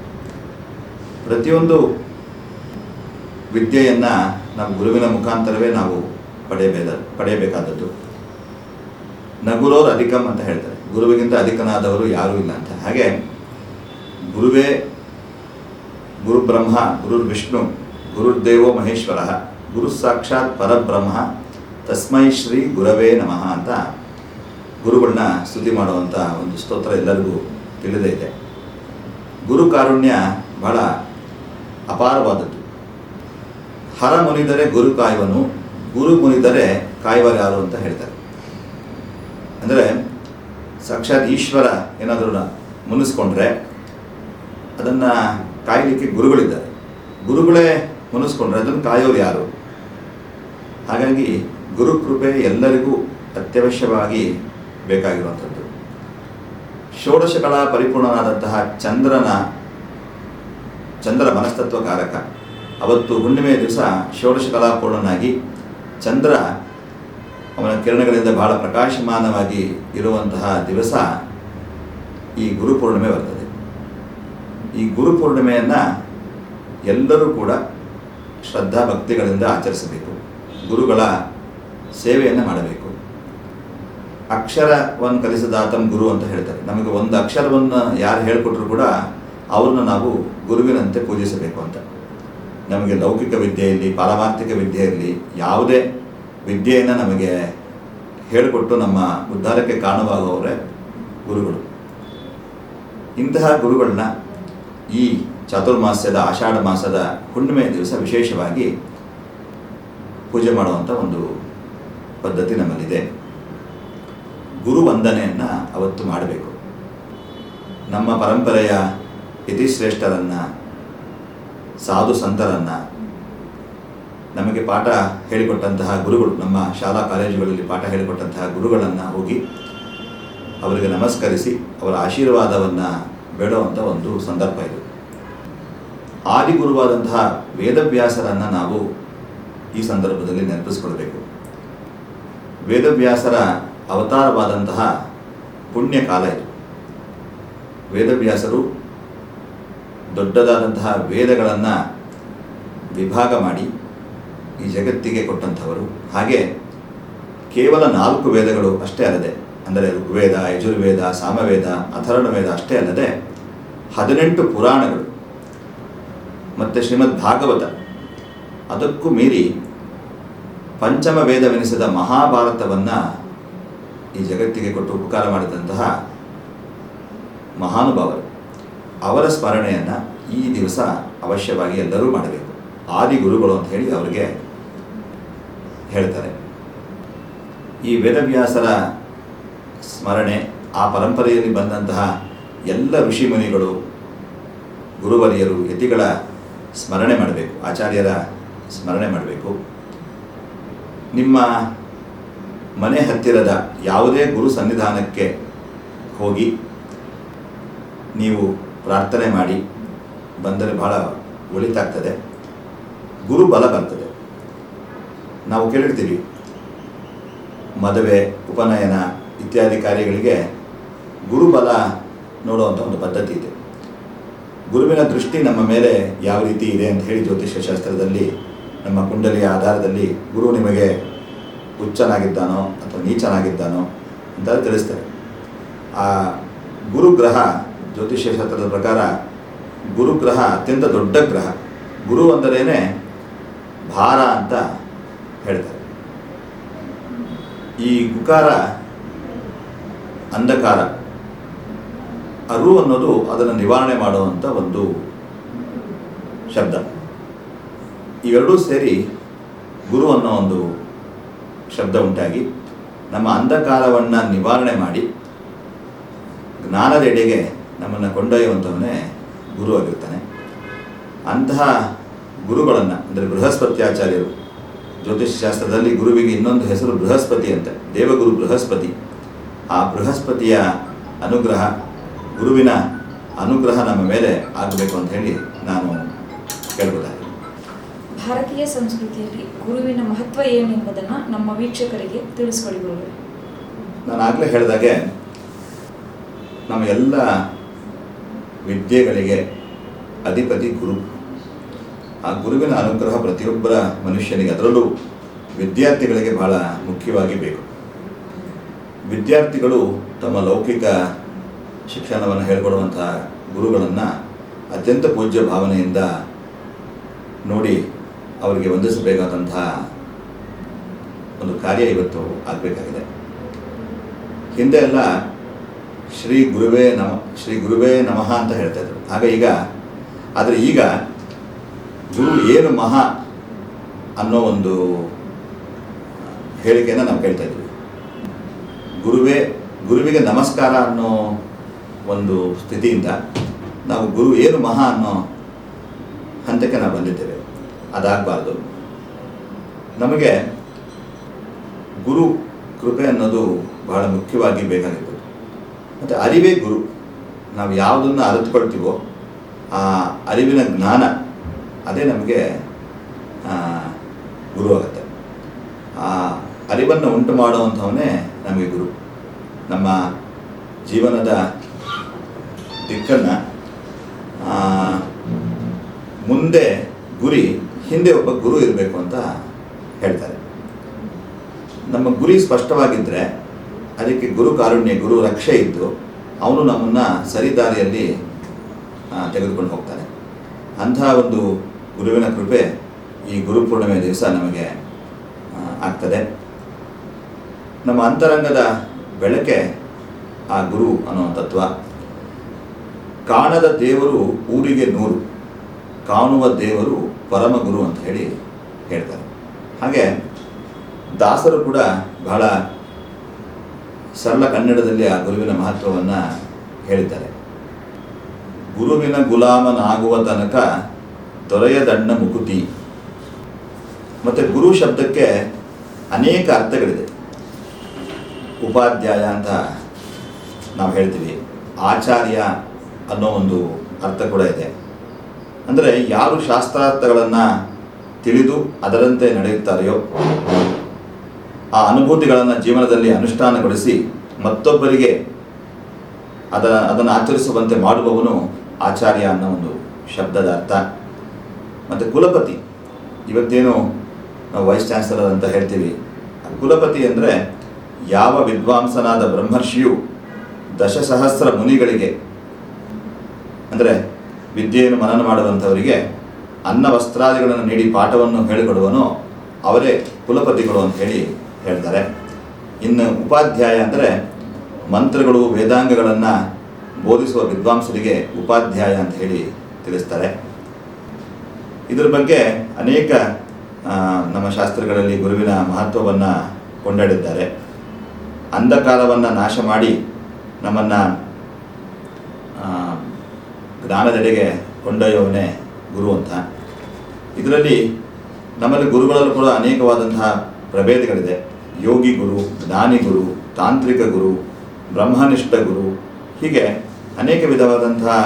ಪ್ರತಿಯೊಂದು ವಿದ್ಯೆಯನ್ನು ನಾವು ಗುರುವಿನ ಮುಖಾಂತರವೇ ನಾವು ಪಡೆಯಬೇಕಾದದ್ದು. ನಗುರೋರ್ ಅಧಿಕಂ ಅಂತ ಹೇಳ್ತಾರೆ, ಗುರುವಿಗಿಂತ ಅಧಿಕನಾದವರು ಯಾರೂ ಇಲ್ಲ ಅಂತ. ಹಾಗೆ ಗುರುವೇ ಗುರು ಬ್ರಹ್ಮ, ಗುರುರ್ ವಿಷ್ಣು, ಗುರುರ್ದೇವೋ ಮಹೇಶ್ವರ, ಗುರು ಸಾಕ್ಷಾತ್ ಪರಬ್ರಹ್ಮ, ತಸ್ಮೈ ಶ್ರೀ ಗುರವೇ ನಮಃ ಅಂತ ಗುರುಗಳನ್ನ ಸ್ತುತಿ ಮಾಡುವಂಥ ಒಂದು ಸ್ತೋತ್ರ ಎಲ್ಲರಿಗೂ ತಿಳಿದೇ ಇದೆ. ಗುರು ಕಾರುಣ್ಯ ಬಹಳ ಅಪಾರವಾದದ್ದು. ಹರ ಮುನಿದರೆ ಗುರು ಕಾಯುವನು, ಗುರು ಮುನಿದರೆ ಕಾಯುವರು ಯಾರು ಅಂತ ಹೇಳ್ತಾರೆ. ಅಂದರೆ ಸಾಕ್ಷಾತ್ ಈಶ್ವರ ಏನಾದರೂ ಮುನಿಸ್ಕೊಂಡ್ರೆ ಅದನ್ನು ಕಾಯಲಿಕ್ಕೆ ಗುರುಗಳಿದ್ದಾರೆ. ಗುರುಗಳೇ ಮುನಿಸ್ಕೊಂಡ್ರೆ ಅದನ್ನು ಕಾಯೋರು ಯಾರು? ಹಾಗಾಗಿ ಗುರುಕೃಪೆ ಎಲ್ಲರಿಗೂ ಅತ್ಯವಶ್ಯವಾಗಿ ಬೇಕಾಗಿರುವಂಥದ್ದು. ಷೋಡಶ ಕಲಾ ಪರಿಪೂರ್ಣನಾದಂತಹ ಚಂದ್ರ ಮನಸ್ತತ್ವಕಾರಕ. ಅವತ್ತು ಹುಣ್ಣಿಮೆಯ ದಿವಸ ಷೋಡಶ ಕಲಾಪೂರ್ಣನಾಗಿ ಚಂದ್ರ ಅವನ ಕಿರಣಗಳಿಂದ ಬಹಳ ಪ್ರಕಾಶಮಾನವಾಗಿ ಇರುವಂತಹ ದಿವಸ ಈ ಗುರುಪೂರ್ಣಿಮೆ ಬರ್ತದೆ. ಈ ಗುರುಪೂರ್ಣಿಮೆಯನ್ನು ಎಲ್ಲರೂ ಕೂಡ ಶ್ರದ್ಧಾ ಭಕ್ತಿಗಳಿಂದ ಆಚರಿಸಬೇಕು. ಗುರುಗಳ ಸೇವೆಯನ್ನು ಮಾಡಬೇಕು. ಅಕ್ಷರವನ್ನು ಕಲಿಸಿದಾತಂ ಗುರು ಅಂತ ಹೇಳ್ತಾರೆ. ನಮಗೆ ಒಂದು ಅಕ್ಷರವನ್ನು ಯಾರು ಹೇಳಿಕೊಟ್ರು ಕೂಡ ಅವ್ರನ್ನ ನಾವು ಗುರುವಿನಂತೆ ಪೂಜಿಸಬೇಕು ಅಂತ. ನಮಗೆ ಲೌಕಿಕ ವಿದ್ಯೆಯಲ್ಲಿ, ಪಾರಮಾರ್ಥಿಕ ವಿದ್ಯೆಯಲ್ಲಿ ಯಾವುದೇ ವಿದ್ಯೆಯನ್ನು ನಮಗೆ ಹೇಳಿಕೊಟ್ಟು ನಮ್ಮ ಉದ್ಧಾರಕ್ಕೆ ಕಾರಣವಾಗುವವರೇ ಗುರುಗಳು. ಇಂತಹ ಗುರುಗಳನ್ನ ಈ ಚಾತುರ್ಮಾಸ್ಯದ ಆಷಾಢ ಮಾಸದ ಹುಣ್ಣಿಮೆಯ ದಿವಸ ವಿಶೇಷವಾಗಿ ಪೂಜೆ ಮಾಡುವಂಥ ಒಂದು ಪದ್ಧತಿ ನಮ್ಮಲ್ಲಿದೆ. ಗುರು ವಂದನೆಯನ್ನು ಅವತ್ತು ಮಾಡಬೇಕು. ನಮ್ಮ ಪರಂಪರೆಯ ಯತಿಶ್ರೇಷ್ಠರನ್ನು, ಸಾಧು ಸಂತರನ್ನು, ನಮಗೆ ಪಾಠ ಹೇಳಿಕೊಟ್ಟಂತಹ ಗುರುಗಳು, ನಮ್ಮ ಶಾಲಾ ಕಾಲೇಜುಗಳಲ್ಲಿ ಪಾಠ ಹೇಳಿಕೊಟ್ಟಂತಹ ಗುರುಗಳನ್ನು ಹೋಗಿ ಅವರಿಗೆ ನಮಸ್ಕರಿಸಿ ಅವರ ಆಶೀರ್ವಾದವನ್ನು ಬೇಡುವಂಥ ಒಂದು ಸಂದರ್ಭ ಇದು. ಆದಿಗುರುವಾದಂತಹ ವೇದವ್ಯಾಸರನ್ನು ನಾವು ಈ ಸಂದರ್ಭದಲ್ಲಿ ನೆನಪಿಸ್ಕೊಳ್ಬೇಕು. ವೇದವ್ಯಾಸರ ಅವತಾರವಾದಂತಹ ಪುಣ್ಯಕಾಲ ಇದು. ವೇದವ್ಯಾಸರು ದೊಡ್ಡದಾದಂತಹ ವೇದಗಳನ್ನು ವಿಭಾಗ ಮಾಡಿ ಈ ಜಗತ್ತಿಗೆ ಕೊಟ್ಟಂಥವರು. ಹಾಗೆ ಕೇವಲ 4 ವೇದಗಳು ಅಷ್ಟೇ ಅಲ್ಲದೆ, ಅಂದರೆ ಋಗ್ವೇದ, ಯಜುರ್ವೇದ, ಸಾಮವೇದ, ಅಥರ್ವಣ ವೇದ ಅಷ್ಟೇ ಅಲ್ಲದೆ 18 ಪುರಾಣಗಳು ಮತ್ತು ಶ್ರೀಮದ್ ಭಾಗವತ, ಅದಕ್ಕೂ ಮೀರಿ ಪಂಚಮ ವೇದವೆನಿಸಿದ ಮಹಾಭಾರತವನ್ನು ಈ ಜಗತ್ತಿಗೆ ಕೊಟ್ಟು ಉಪಕಾರ ಮಾಡಿದಂತಹ ಮಹಾನುಭಾವರು. ಅವರ ಸ್ಮರಣೆಯನ್ನು ಈ ದಿವಸ ಅವಶ್ಯವಾಗಿ ಎಲ್ಲರೂ ಮಾಡಬೇಕು. ಆದಿಗುರುಗಳು ಅಂತ ಹೇಳಿ ಅವರಿಗೆ ಹೇಳ್ತಾರೆ. ಈ ವೇದವ್ಯಾಸರ ಸ್ಮರಣೆ, ಆ ಪರಂಪರೆಯಲ್ಲಿ ಬಂದಂತಹ ಎಲ್ಲ ಋಷಿಮುನಿಗಳು, ಗುರುವರಿಯರು, ಯತಿಗಳ ಸ್ಮರಣೆ ಮಾಡಬೇಕು, ಆಚಾರ್ಯರ ಸ್ಮರಣೆ ಮಾಡಬೇಕು. ನಿಮ್ಮ ಮನೆ ಹತ್ತಿರದ ಯಾವುದೇ ಗುರು ಸನ್ನಿಧಾನಕ್ಕೆ ಹೋಗಿ ನೀವು ಪ್ರಾರ್ಥನೆ ಮಾಡಿ ಬಂದರೆ ಬಹಳ ಒಳಿತಾಗ್ತದೆ. ಗುರುಬಲ ಬರ್ತದೆ. ನಾವು ಕೇಳಿರ್ತೀವಿ, ಮದುವೆ, ಉಪನಯನ ಇತ್ಯಾದಿ ಕಾರ್ಯಗಳಿಗೆ ಗುರುಬಲ ನೋಡುವಂಥ ಒಂದು ಪದ್ಧತಿ ಇದೆ. ಗುರುವಿನ ದೃಷ್ಟಿ ನಮ್ಮ ಮೇಲೆ ಯಾವ ರೀತಿ ಇದೆ ಅಂತ ಹೇಳಿ ಜ್ಯೋತಿಷ್ಯ ಶಾಸ್ತ್ರದಲ್ಲಿ ನಮ್ಮ ಕುಂಡಲಿಯ ಆಧಾರದಲ್ಲಿ ಗುರು ನಿಮಗೆ ಉಚ್ಚನಾಗಿದ್ದಾನೋ ಅಥವಾ ನೀಚನಾಗಿದ್ದಾನೋ ಅಂತ ತಿಳಿಸ್ತಾರೆ. ಆ ಗುರುಗ್ರಹ ಜ್ಯೋತಿಷ್ಯ ಶಾಸ್ತ್ರದ ಪ್ರಕಾರ ಗುರುಗ್ರಹ ಅತ್ಯಂತ ದೊಡ್ಡ ಗ್ರಹ. ಗುರು ಅಂದರೇನೆ ಭಾರ ಅಂತ ಹೇಳ್ತಾರೆ. ಈ ಗುಕಾರ ಅಂಧಕಾರ, ಅರು ಅನ್ನೋದು ಅದನ್ನು ನಿವಾರಣೆ ಮಾಡುವಂಥ ಒಂದು ಶಬ್ದ. ಇವೆರಡೂ ಸೇರಿ ಗುರು ಅನ್ನೋ ಒಂದು ಶಬ್ದ ಉಂಟಾಗಿ ನಮ್ಮ ಅಂಧಕಾರವನ್ನು ನಿವಾರಣೆ ಮಾಡಿ ಜ್ಞಾನದೆಡೆಗೆ ನಮ್ಮನ್ನು ಕೊಂಡೊಯ್ಯುವಂಥವನೇ ಗುರು ಆಗಿರ್ತಾನೆ. ಅಂತಹ ಗುರುಗಳನ್ನು, ಅಂದರೆ ಬೃಹಸ್ಪತ್ಯಾಚಾರ್ಯರು, ಜ್ಯೋತಿಷ್ ಶಾಸ್ತ್ರದಲ್ಲಿ ಗುರುವಿಗೆ ಇನ್ನೊಂದು ಹೆಸರು ಬೃಹಸ್ಪತಿ ಅಂತ, ದೇವಗುರು ಬೃಹಸ್ಪತಿ. ಆ ಬೃಹಸ್ಪತಿಯ ಅನುಗ್ರಹ, ಗುರುವಿನ ಅನುಗ್ರಹ ನಮ್ಮ ಮೇಲೆ ಆಗಬೇಕು ಅಂತ ಹೇಳಿ ನಾನು ಕೇಳ್ಬೋದಾಗಿದೆ. ಭಾರತೀಯ ಸಂಸ್ಕೃತಿಯಲ್ಲಿ ಗುರುವಿನ ಮಹತ್ವ ಏನು ಎಂಬುದನ್ನು ನಮ್ಮ ವೀಕ್ಷಕರಿಗೆ ತಿಳಿಸ್ಕೊಡಿ ಗುರುಗಳೇ. ನಾನು ಆಗಲೇ ಹೇಳಿದಾಗೆ ನಮ್ಮ ಎಲ್ಲ ವಿದ್ಯೆಗಳಿಗೆ ಅಧಿಪತಿ ಗುರು. ಆ ಗುರುವಿನ ಅನುಗ್ರಹ ಪ್ರತಿಯೊಬ್ಬರ ಮನುಷ್ಯನಿಗೆ, ಅದರಲ್ಲೂ ವಿದ್ಯಾರ್ಥಿಗಳಿಗೆ ಬಹಳ ಮುಖ್ಯವಾಗಿ ಬೇಕು. ವಿದ್ಯಾರ್ಥಿಗಳು ತಮ್ಮ ಲೌಕಿಕ ಶಿಕ್ಷಣವನ್ನು ಹೇಳಿಕೊಡುವಂತಹ ಗುರುಗಳನ್ನು ಅತ್ಯಂತ ಪೂಜ್ಯ ಭಾವನೆಯಿಂದ ನೋಡಿ ಅವರಿಗೆ ವಂದಿಸಬೇಕಾದಂತಹ ಒಂದು ಕಾರ್ಯ ಇವತ್ತು ಆಗಬೇಕಾಗಿದೆ. ಹಿಂದೆ ಎಲ್ಲ ಶ್ರೀ ಗುರುವೇ ನಮಃ ಅಂತ ಹೇಳ್ತಾ ಇದ್ರು. ಆದರೆ ಈಗ ಗುರು ಏನು ಮಹಾ ಅನ್ನೋ ಒಂದು ಹೇಳಿಕೆಯನ್ನು ನಾವು ಕೇಳ್ತಾ ಇದ್ವಿ. ಗುರುವಿಗೆ ನಮಸ್ಕಾರ ಅನ್ನೋ ಒಂದು ಸ್ಥಿತಿಯಿಂದ ನಾವು ಗುರು ಏನು ಮಹಾ ಅನ್ನೋ ಹಂತಕ್ಕೆ ನಾವು ಬಂದಿದ್ದೇವೆ. ಅದಾಗಬಾರ್ದು. ನಮಗೆ ಗುರು ಕೃಪೆ ಅನ್ನೋದು ಬಹಳ ಮುಖ್ಯವಾಗಿ ಬೇಕಾಗಿತ್ತು. ಮತ್ತು ಅರಿವೇ ಗುರು. ನಾವು ಯಾವುದನ್ನು ಅರಿತುಕೊಳ್ತೀವೋ ಆ ಅರಿವಿನ ಜ್ಞಾನ ಅದೇ ನಮಗೆ ಗುರು ಆಗುತ್ತೆ. ಆ ಅರಿವನ್ನು ಉಂಟು ಮಾಡುವಂಥವನೇ ನಮಗೆ ಗುರು. ನಮ್ಮ ಜೀವನದ ದಿಕ್ಕನ್ನು ಮುಂದೆ ಗುರಿ, ಹಿಂದೆ ಒಬ್ಬ ಗುರು ಇರಬೇಕು ಅಂತ ಹೇಳ್ತಾರೆ. ನಮ್ಮ ಗುರಿ ಸ್ಪಷ್ಟವಾಗಿದ್ದರೆ ಅದಕ್ಕೆ ಗುರು ಕಾರುಣ್ಯ, ಗುರು ರಕ್ಷೆ ಇದ್ದು ಅವನು ನಮ್ಮನ್ನು ಸರಿದಾರಿಯಲ್ಲಿ ತೆಗೆದುಕೊಂಡು ಹೋಗ್ತಾನೆ. ಅಂತಹ ಒಂದು ಗುರುವಿನ ಕೃಪೆ ಈ ಗುರುಪೂರ್ಣಿಮೆ ದಿವಸ ನಮಗೆ ಆಗ್ತದೆ. ನಮ್ಮ ಅಂತರಂಗದ ಬೆಳಕೆ ಆ ಗುರು ಅನ್ನೋ ತತ್ವ. ಕಾಣದ ದೇವರು ಊರಿಗೆ ನೂರು, ಕಾಣುವ ದೇವರು ಪರಮ ಗುರು ಅಂತ ಹೇಳ್ತಾರೆ. ಹಾಗೆ ದಾಸರು ಕೂಡ ಬಹಳ ಸರಳ ಕನ್ನಡದಲ್ಲಿ ಆ ಗುರುವಿನ ಮಹತ್ವವನ್ನು ಹೇಳಿದ್ದಾರೆ. ಗುರುವಿನ ಗುಲಾಮನಾಗುವ ತನಕ ದೊರೆಯದಣ್ಣ ಮುಕುತಿ. ಮತ್ತು ಗುರು ಶಬ್ದಕ್ಕೆ ಅನೇಕ ಅರ್ಥಗಳಿದೆ. ಉಪಾಧ್ಯಾಯ ಅಂತ ನಾವು ಹೇಳ್ತೀವಿ, ಆಚಾರ್ಯ ಅನ್ನೋ ಒಂದು ಅರ್ಥ ಕೂಡ ಇದೆ. ಅಂದರೆ ಯಾರು ಶಾಸ್ತ್ರಾರ್ಥಗಳನ್ನು ತಿಳಿದು ಅದರಂತೆ ನಡೆಯುತ್ತಾರೆಯೋ, ಆ ಅನುಭೂತಿಗಳನ್ನು ಜೀವನದಲ್ಲಿ ಅನುಷ್ಠಾನಗೊಳಿಸಿ ಮತ್ತೊಬ್ಬರಿಗೆ ಅದನ್ನು ಆಚರಿಸುವಂತೆ ಮಾಡುವವನು ಆಚಾರ್ಯ ಅನ್ನೋ ಒಂದು ಶಬ್ದದ ಅರ್ಥ. ಮತ್ತು ಕುಲಪತಿ, ಇವತ್ತೇನು ನಾವು ವೈಸ್ ಚಾನ್ಸಲರ್ ಅಂತ ಹೇಳ್ತೀವಿ, ಕುಲಪತಿ ಅಂದರೆ ಯಾವ ವಿದ್ವಾಂಸನಾದ ಬ್ರಹ್ಮರ್ಷಿಯು ದಶಸಹಸ್ರ ಮುನಿಗಳಿಗೆ, ಅಂದರೆ ವಿದ್ಯೆಯನ್ನು ಮನನ ಮಾಡುವಂಥವರಿಗೆ ಅನ್ನ ವಸ್ತ್ರಾದಿಗಳನ್ನು ನೀಡಿ ಪಾಠವನ್ನು ಹೇಳಿಕೊಡುವನೋ ಅವರೇ ಕುಲಪತಿಗಳು ಅಂತ ಹೇಳ್ತಾರೆ. ಇನ್ನು ಉಪಾಧ್ಯಾಯ ಅಂದರೆ ಮಂತ್ರಗಳು, ವೇದಾಂಗಗಳನ್ನು ಬೋಧಿಸುವ ವಿದ್ವಾಂಸರಿಗೆ ಉಪಾಧ್ಯಾಯ ಅಂತ ತಿಳಿಸ್ತಾರೆ. ಇದರ ಬಗ್ಗೆ ಅನೇಕ ನಮ್ಮ ಶಾಸ್ತ್ರಗಳಲ್ಲಿ ಗುರುವಿನ ಮಹತ್ವವನ್ನು ಕೊಂಡಾಡಿದ್ದಾರೆ. ಅಂಧಕಾರವನ್ನು ನಾಶ ಮಾಡಿ ನಮ್ಮನ್ನು ಜ್ಞಾನದೆಡೆಗೆ ಕೊಂಡೊಯ್ಯುವವನೇ ಗುರು ಅಂತ. ಇದರಲ್ಲಿ ನಮ್ಮಲ್ಲಿ ಗುರುಗಳಲ್ಲೂ ಕೂಡ ಅನೇಕವಾದಂತಹ ಪ್ರಭೇದಗಳಿದೆ. ಯೋಗಿ ಗುರು, ಜ್ಞಾನಿ ಗುರು, ತಾಂತ್ರಿಕ ಗುರು, ಬ್ರಹ್ಮನಿಷ್ಠ ಗುರು, ಹೀಗೆ ಅನೇಕ ವಿಧವಾದಂತಹ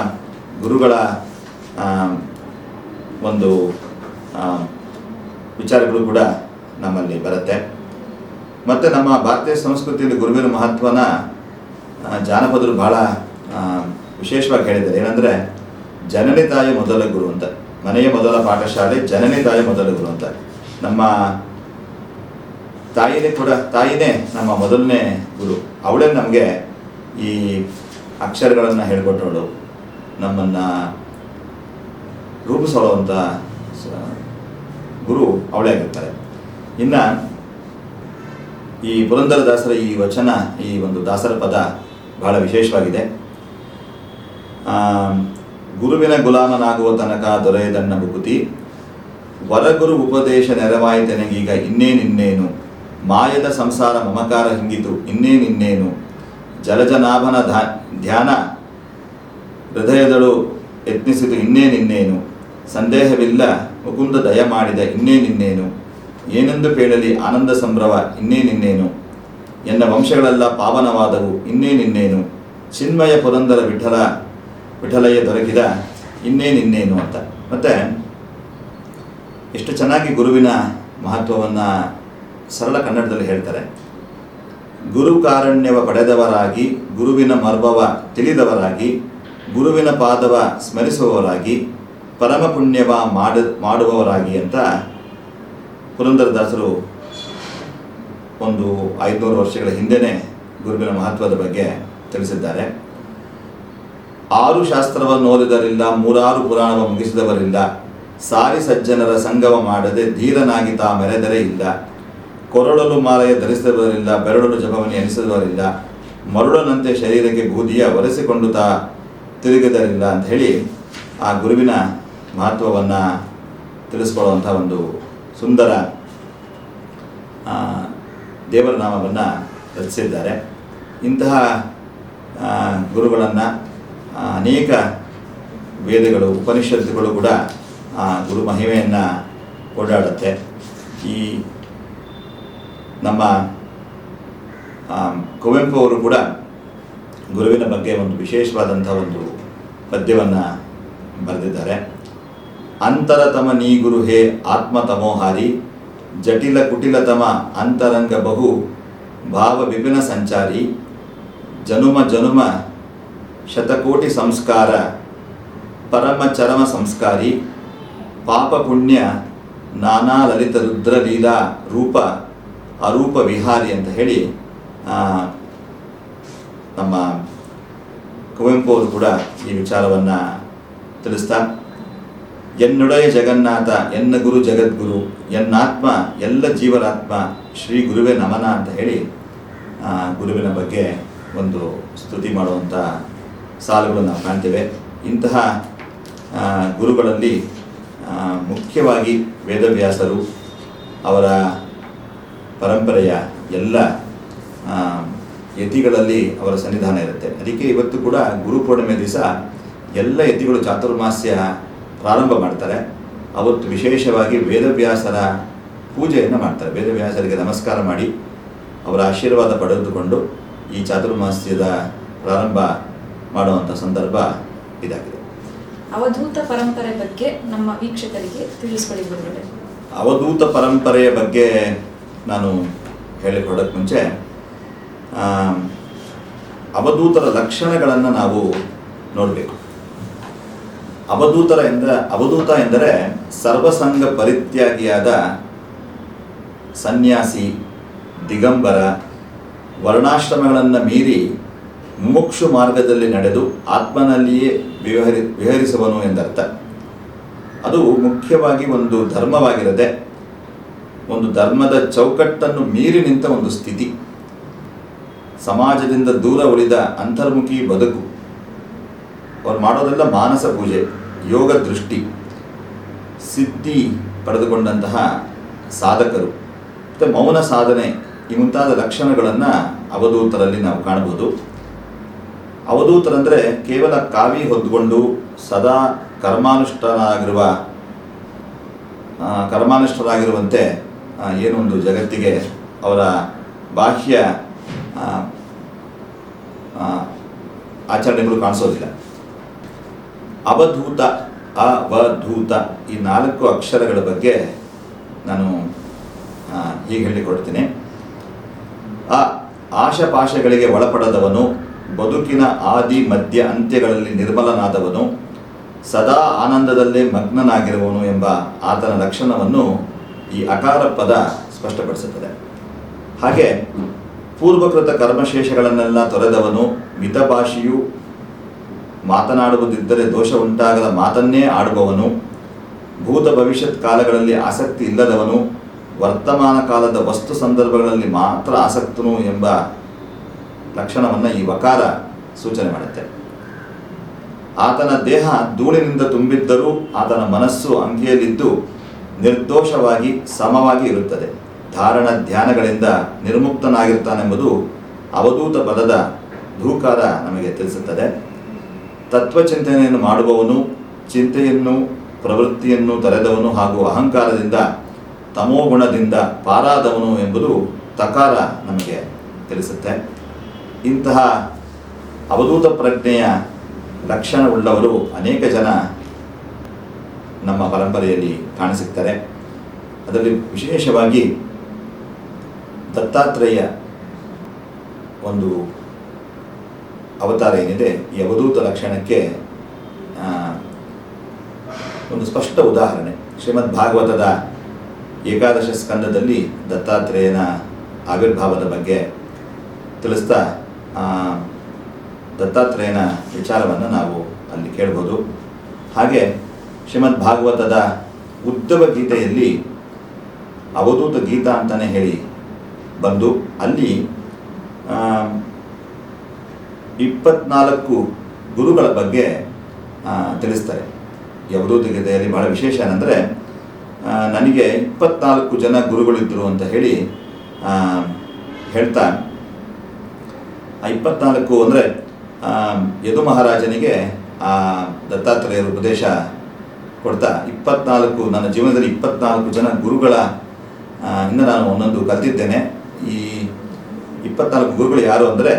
ಗುರುಗಳ ಒಂದು ವಿಚಾರಗಳು ಕೂಡ ನಮ್ಮಲ್ಲಿ ಬರುತ್ತೆ. ಮತ್ತು ನಮ್ಮ ಭಾರತೀಯ ಸಂಸ್ಕೃತಿಯಲ್ಲಿ ಗುರುವಿನ ಮಹತ್ವನ ಜಾನಪದರು ಬಹಳ ವಿಶೇಷವಾಗಿ ಹೇಳಿದ್ದಾರೆ. ಏನಂದರೆ ಜನನಿ ತಾಯಿ ಮೊದಲ ಗುರು ಅಂತ, ಮನೆಯ ಮೊದಲ ಪಾಠಶಾಲೆ ಜನನಿ ತಾಯಿ ಮೊದಲ ಗುರು ಅಂತ. ನಮ್ಮ ತಾಯಿನೇ ನಮ್ಮ ಮೊದಲನೇ ಗುರು. ಅವಳೇ ನಮಗೆ ಈ ಅಕ್ಷರಗಳನ್ನು ಹೇಳಿಕೊಟ್ಟವಳು, ನಮ್ಮನ್ನು ರೂಪಿಸೋಳುವಂಥ ಗುರು ಅವಳೇ ಆಗಿರ್ತಾರೆ. ಇನ್ನು ಈ ಪುರಂದರದಾಸರ ಈ ವಚನ, ಈ ಒಂದು ದಾಸರ ಪದ ಬಹಳ ವಿಶೇಷವಾಗಿದೆ. ಗುರುವಿನ ಗುಲಾಮನಾಗುವ ತನಕ ದೊರೆಯದಣ್ಣ ಮುಕುತಿ, ವರಗುರು ಉಪದೇಶ ನೆರವಾಯಿತೆನಗೀಗ ಇನ್ನೇನಿನ್ನೇನು, ಮಾಯದ ಸಂಸಾರ ಮಮಕಾರ ಹಿಂಗಿತು ಇನ್ನೇನಿನ್ನೇನು, ಜಲಜನಾಭನ ಧ್ಯಾನ ಹೃದಯದಳು ಯತ್ನಿಸಿತು ಇನ್ನೇನಿನ್ನೇನು, ಸಂದೇಹವಿಲ್ಲ ಮುಕುಂದ ದಯ ಮಾಡಿದ ಇನ್ನೇನಿನ್ನೇನು, ಏನೆಂದು ಕೇಳಲಿ ಆನಂದ ಸಂಭ್ರಮ ಇನ್ನೇನಿನ್ನೇನು, ಎನ್ನ ವಂಶಗಳೆಲ್ಲ ಪಾವನವಾದವು ಇನ್ನೇನಿನ್ನೇನು, ಚಿನ್ಮಯ ಪುರಂದರ ವಿಠಲಯ್ಯ ದೊರಕಿದ ಇನ್ನೇನಿನ್ನೇನು ಅಂತ. ಮತ್ತು ಎಷ್ಟು ಚೆನ್ನಾಗಿ ಗುರುವಿನ ಮಹತ್ವವನ್ನು ಸರಳ ಕನ್ನಡದಲ್ಲಿ ಹೇಳ್ತಾರೆ. ಗುರು ಕಾರುಣ್ಯವ ಪಡೆದವರಾಗಿ, ಗುರುವಿನ ಮರ್ಮವ ತಿಳಿದವರಾಗಿ, ಗುರುವಿನ ಪಾದವ ಸ್ಮರಿಸುವವರಾಗಿ, ಪರಮ ಪುಣ್ಯವ ಮಾಡುವವರಾಗಿ ಅಂತ ಪುರಂದರದಾಸರು ಒಂದು 500 ವರ್ಷಗಳ ಹಿಂದೆಯೇ ಗುರುವಿನ ಮಹತ್ವದ ಬಗ್ಗೆ ತಿಳಿಸಿದ್ದಾರೆ. 6 ಶಾಸ್ತ್ರವನ್ನು ಓದಿದರಿಲ್ಲ, 3 ಪುರಾಣವ ಮುಗಿಸಿದವರಿಲ್ಲ, ಸಾರಿ ಸಜ್ಜನರ ಸಂಗಮ ಮಾಡದೆ ಧೀರನಾಗಿ ತಾ ಮೆರೆದರೆ ಇಲ್ಲ, ಕೊರಳಲು ಮಾಲೆಯ ಧರಿಸಿದವರಿಲ್ಲ, ಬೆರಳಲು ಜಪವನಿ ಎನಿಸಿದವರಿಲ್ಲ, ಮರುಳನಂತೆ ಶರೀರಕ್ಕೆ ಬೂದಿಯ ಒರೆಸಿಕೊಂಡು ತಾ ತಿರುಗಿದರಿಲ್ಲ ಅಂತ ಹೇಳಿ ಆ ಗುರುವಿನ ಮಹತ್ವವನ್ನು ತಿಳಿಸ್ಕೊಳ್ಳುವಂಥ ಒಂದು ಸುಂದರ ದೇವರ ನಾಮವನ್ನು ರಚಿಸಿದ್ದಾರೆ. ಇಂತಹ ಗುರುಗಳನ್ನು ಅನೇಕ ವೇದಗಳು, ಉಪನಿಷತ್ತುಗಳು ಕೂಡ ಗುರು ಮಹಿಮೆಯನ್ನು ಕೊಂಡಾಡುತ್ತೆ. ಈ ನಮ್ಮ ಕುವೆಂಪು ಅವರು ಕೂಡ ಗುರುವಿನ ಬಗ್ಗೆ ಒಂದು ವಿಶೇಷವಾದಂಥ ಒಂದು ಪದ್ಯವನ್ನು ಬರೆದಿದ್ದಾರೆ. ಅಂತರತಮ ನೀ ಗುರು ಹೇ ಆತ್ಮ ತಮೋಹಾರಿ, ಜಟಿಲ ಕುಟಿಲತಮ ಅಂತರಂಗ ಬಹು ಭಾವ ವಿಪಿನ ಸಂಚಾರಿ ಜನುಮ ಜನುಮ ಶತಕೋಟಿ ಸಂಸ್ಕಾರ ಪರಮ ಚರಮ ಸಂಸ್ಕಾರಿ ಪಾಪ ಪುಣ್ಯ ನಾನಾ ಲಲಿತ ರುದ್ರ ಲೀಲಾ ರೂಪ ಅರೂಪ ವಿಹಾರಿ ಅಂತ ಹೇಳಿ ನಮ್ಮ ಕುವೆಂಪು ಅವರು ಕೂಡ ಈ ವಿಚಾರವನ್ನು ತಿಳಿಸ್ತಾ, ಎನ್ನೊಡೆಯ ಜಗನ್ನಾಥ ಎನ್ನ ಗುರು ಜಗದ್ಗುರು ಎನ್ನಾತ್ಮ ಎಲ್ಲ ಜೀವರಾತ್ಮ ಶ್ರೀ ಗುರುವೇ ನಮನ ಅಂತ ಹೇಳಿ ಗುರುವಿನ ಬಗ್ಗೆ ಒಂದು ಸ್ತುತಿ ಮಾಡುವಂಥ ಸಾಲುಗಳನ್ನು ನಾವು ಕಾಣ್ತೇವೆ. ಇಂತಹ ಗುರುಗಳಲ್ಲಿ ಮುಖ್ಯವಾಗಿ ವೇದವ್ಯಾಸರು, ಅವರ ಪರಂಪರೆಯ ಎಲ್ಲ ಯತಿಗಳಲ್ಲಿ ಅವರ ಸನ್ನಿಧಾನ ಇರುತ್ತೆ. ಅದಕ್ಕೆ ಇವತ್ತು ಕೂಡ ಗುರುಪೂರ್ಣಿಮೆ ದಿವಸ ಎಲ್ಲ ಯತಿಗಳು ಚಾತುರ್ಮಾಸ್ಯ ಪ್ರಾರಂಭ ಮಾಡ್ತಾರೆ. ಅವತ್ತು ವಿಶೇಷವಾಗಿ ವೇದವ್ಯಾಸರ ಪೂಜೆಯನ್ನು ಮಾಡ್ತಾರೆ. ವೇದವ್ಯಾಸರಿಗೆ ನಮಸ್ಕಾರ ಮಾಡಿ ಅವರ ಆಶೀರ್ವಾದ ಪಡೆದುಕೊಂಡು ಈ ಚಾತುರ್ಮಾಸ್ಯದ ಪ್ರಾರಂಭ ಮಾಡುವಂಥ ಸಂದರ್ಭ ಇದಾಗಿದೆ. ಅವಧೂತ ಪರಂಪರೆ ಬಗ್ಗೆ ನಮ್ಮ ವೀಕ್ಷಕರಿಗೆ ತಿಳಿಸ್ಕೊಳ್ಳಿ ಗುರುಗಳೇ. ಅವಧೂತ ಪರಂಪರೆಯ ಬಗ್ಗೆ ನಾನು ಹೇಳಿಕೊಡೋಕ್ಕೆ ಮುಂಚೆ ಅವಧೂತರ ಲಕ್ಷಣಗಳನ್ನು ನಾವು ನೋಡಬೇಕು. ಅವಧೂತ ಎಂದರೆ ಸರ್ವಸಂಗ ಪರಿತ್ಯಾಗಿಯಾದ ಸನ್ಯಾಸಿ, ದಿಗಂಬರ, ವರ್ಣಾಶ್ರಮಗಳನ್ನು ಮೀರಿ ಮುಮುಕ್ಷು ಮಾರ್ಗದಲ್ಲಿ ನಡೆದು ಆತ್ಮನಲ್ಲಿಯೇ ವಿಹರಿಸುವನು ಎಂದರ್ಥ. ಅದು ಮುಖ್ಯವಾಗಿ ಒಂದು ಧರ್ಮವಾಗಿರದೆ ಒಂದು ಧರ್ಮದ ಚೌಕಟ್ಟನ್ನು ಮೀರಿ ನಿಂತ ಒಂದು ಸ್ಥಿತಿ. ಸಮಾಜದಿಂದ ದೂರ ಉಳಿದ ಅಂತರ್ಮುಖಿ ಬದುಕು. ಅವ್ರು ಮಾಡೋದೆಲ್ಲ ಮಾನಸ ಪೂಜೆ, ಯೋಗ ದೃಷ್ಟಿ, ಸಿದ್ಧಿ ಪಡೆದುಕೊಂಡಂತಹ ಸಾಧಕರು ಮತ್ತು ಮೌನ ಸಾಧನೆ, ಈ ಮುಂತಾದ ಲಕ್ಷಣಗಳನ್ನು ಅವಧೂತರಲ್ಲಿ ನಾವು ಕಾಣಬಹುದು. ಅವಧೂತರಂದರೆ ಕೇವಲ ಕಾವಿ ಹೊದ್ದುಕೊಂಡು ಸದಾ ಕರ್ಮಾನುಷ್ಠರಾಗಿರುವಂತೆ ಏನೊಂದು ಜಗತ್ತಿಗೆ ಅವರ ಬಾಹ್ಯ ಆಚರಣೆಗಳು ಕಾಣಿಸೋದಿಲ್ಲ. ಅವಧೂತ, ಅವಧೂತ ಈ 4 ಅಕ್ಷರಗಳ ಬಗ್ಗೆ ನಾನು ಹೀಗೆ ಹೇಳಿಕೊಡ್ತೀನಿ. ಆಶಪಾಶಗಳಿಗೆ ಒಳಪಡದವನು, ಬದುಕಿನ ಆದಿ ಮಧ್ಯ ಅಂತ್ಯಗಳಲ್ಲಿ ನಿರ್ಮಲನಾದವನು, ಸದಾ ಆನಂದದಲ್ಲೇ ಮಗ್ನನಾಗಿರುವವನು ಎಂಬ ಆತನ ಲಕ್ಷಣವನ್ನು ಈ ಅಕಾರ ಪದ ಸ್ಪಷ್ಟಪಡಿಸುತ್ತದೆ. ಹಾಗೆ ಪೂರ್ವಕೃತ ಕರ್ಮಶೇಷಗಳನ್ನೆಲ್ಲ ತೊರೆದವನು, ಮಿತಭಾಷಿಯು, ಮಾತನಾಡುವುದಿದ್ದರೆ ದೋಷ ಉಂಟಾಗದ ಮಾತನ್ನೇ ಆಡುವವನು, ಭೂತ ಭವಿಷ್ಯತ್ ಕಾಲಗಳಲ್ಲಿ ಆಸಕ್ತಿ ಇಲ್ಲದವನು, ವರ್ತಮಾನ ಕಾಲದ ವಸ್ತು ಸಂದರ್ಭಗಳಲ್ಲಿ ಮಾತ್ರ ಆಸಕ್ತನು ಎಂಬ ಲಕ್ಷಣವನ್ನು ಈ ವಕಾರ ಸೂಚನೆ ಮಾಡುತ್ತೆ. ಆತನ ದೇಹ ಧೂಳಿನಿಂದ ತುಂಬಿದ್ದರೂ ಆತನ ಮನಸ್ಸು ಅಂಕೆಯಲ್ಲಿದ್ದು ನಿರ್ದೋಷವಾಗಿ ಸಮವಾಗಿ ಇರುತ್ತದೆ. ಧಾರಣ ಧ್ಯಾನಗಳಿಂದ ನಿರ್ಮುಕ್ತನಾಗಿರ್ತಾನೆಂಬುದು ಅವಧೂತ ಪದದ ಧೂಕಾರ ನಮಗೆ ತಿಳಿಸುತ್ತದೆ. ತತ್ವಚಿಂತನೆಯನ್ನು ಮಾಡುವವನು, ಚಿಂತೆಯನ್ನು ಪ್ರವೃತ್ತಿಯನ್ನು ತೊರೆದವನು ಹಾಗೂ ಅಹಂಕಾರದಿಂದ ತಮೋಗುಣದಿಂದ ಪಾರಾದವನು ಎಂಬುದು ತಕಾರ ನಮಗೆ ತಿಳಿಸುತ್ತೆ. ಇಂತಹ ಅವಧೂತ ಪ್ರಜ್ಞೆಯ ಲಕ್ಷಣವುಳ್ಳವರು ಅನೇಕ ಜನ ನಮ್ಮ ಪರಂಪರೆಯಲ್ಲಿ ಕಾಣಸಿಗ್ತಾರೆ. ಅದರಲ್ಲಿ ವಿಶೇಷವಾಗಿ ದತ್ತಾತ್ರೇಯ ಒಂದು ಅವತಾರ ಏನಿದೆ, ಈ ಅವಧೂತ ಲಕ್ಷಣಕ್ಕೆ ಒಂದು ಸ್ಪಷ್ಟ ಉದಾಹರಣೆ ಶ್ರೀಮದ್ ಭಾಗವತದ ಏಕಾದಶ ಸ್ಕಂದದಲ್ಲಿ ದತ್ತಾತ್ರೇಯನ ಆವಿರ್ಭಾವದ ಬಗ್ಗೆ ತಿಳಿಸ್ತಾ ದತ್ತಾತ್ರೇಯನ ವಿಚಾರವನ್ನು ನಾವು ಅಲ್ಲಿ ಕೇಳ್ಬೋದು. ಹಾಗೆ ಶ್ರೀಮದ್ ಭಾಗವತದ ಉದ್ಧವ ಗೀತೆಯಲ್ಲಿ ಅವಧೂತ ಗೀತಾ ಅಂತಲೇ ಹೇಳಿ ಬಂದು ಅಲ್ಲಿ 24 ಗುರುಗಳ ಬಗ್ಗೆ ತಿಳಿಸ್ತಾರೆ. ಈ ಅವಧೂತ ಗೀತೆಯಲ್ಲಿ ಬಹಳ ವಿಶೇಷ ಏನಂದರೆ, ನನಗೆ 24 ಜನ ಗುರುಗಳಿದ್ದರು ಅಂತ ಹೇಳಿ ಹೇಳ್ತಾ, 24 ಅಂದರೆ ಯದು ಮಹಾರಾಜನಿಗೆ ದತ್ತಾತ್ರೇಯರು ಉಪದೇಶ ಕೊಡ್ತಾ 24 ನನ್ನ ಜೀವನದಲ್ಲಿ 24 ಜನ ಗುರುಗಳ ಇಂದ ನಾನು ಒಂದೊಂದು ಕಲ್ತಿದ್ದೇನೆ. ಈ 24 ಗುರುಗಳು ಯಾರು ಅಂದರೆ,